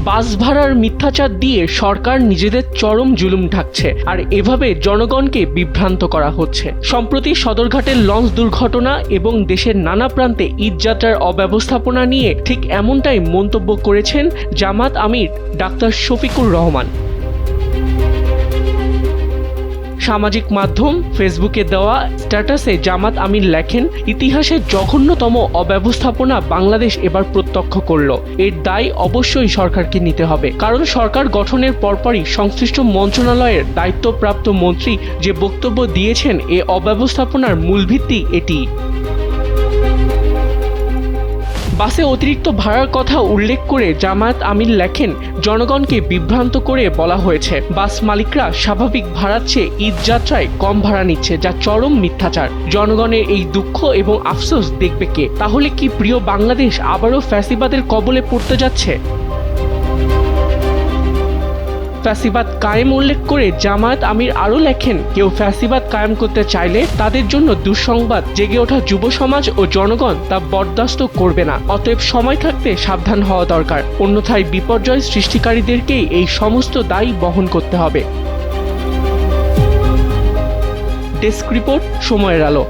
বাস ভাড়ার মিথ্যাচার দিয়ে সরকার নিজেদের চরম জুলুম ঢাকছে, আর এভাবে জনগণকে বিভ্রান্ত করা হচ্ছে। সম্প্রতি সদরঘাটের লঞ্চ দুর্ঘটনা এবং দেশের নানা প্রান্তে ঈদযাত্রার অব্যবস্থাপনা নিয়ে ঠিক এমনটাই মন্তব্য করেছেন জামাত আমির ডাক্তার শফিকুর রহমান। সামাজিক মাধ্যম ফেসবুকে দেওয়া স্ট্যাটাসে জামাত আমির লেখেন, ইতিহাসের জঘন্যতম অব্যবস্থাপনা বাংলাদেশ এবার প্রত্যক্ষ করল। এর দায় অবশ্যই সরকারকে নিতে হবে, কারণ সরকার গঠনের পরপরই সংশ্লিষ্ট মন্ত্রণালয়ের দায়িত্বপ্রাপ্ত মন্ত্রী যে বক্তব্য দিয়েছেন, এ অব্যবস্থাপনার মূল ভিত্তি এটি। বাসে অতিরিক্ত ভাড়ার কথা উল্লেখ করে জামায়াত আমির লেখেন, জনগণকে বিভ্রান্ত করে বলা হয়েছে বাস মালিকরা স্বাভাবিক ভাড়ার চেয়ে ঈদযাত্রায় কম ভাড়া নিচ্ছে, যা চরম মিথ্যাচার। জনগণের এই দুঃখ এবং আফসোস দেখবে কে? তাহলে কি প্রিয় বাংলাদেশ আবারও ফ্যাসিবাদের কবলে পড়তে যাচ্ছে? ফ্যাসিবাদ কায়েম উল্লেখ করে জামায়াত আমির আরও লেখেন, কেউ ফ্যাসিবাদ কায়েম করতে চাইলে তাদের জন্য দুঃসংবাদ, জেগে ওঠা যুব সমাজ ও জনগণ তা বরদাস্ত করবে না। অতএব সময় থাকতে সাবধান হওয়া দরকার, অন্যথায় বিপর্যয় সৃষ্টিকারীদেরকেই এই সমস্ত দায় বহন করতে হবে। ডেস্ক রিপোর্ট, সময়ের আলো।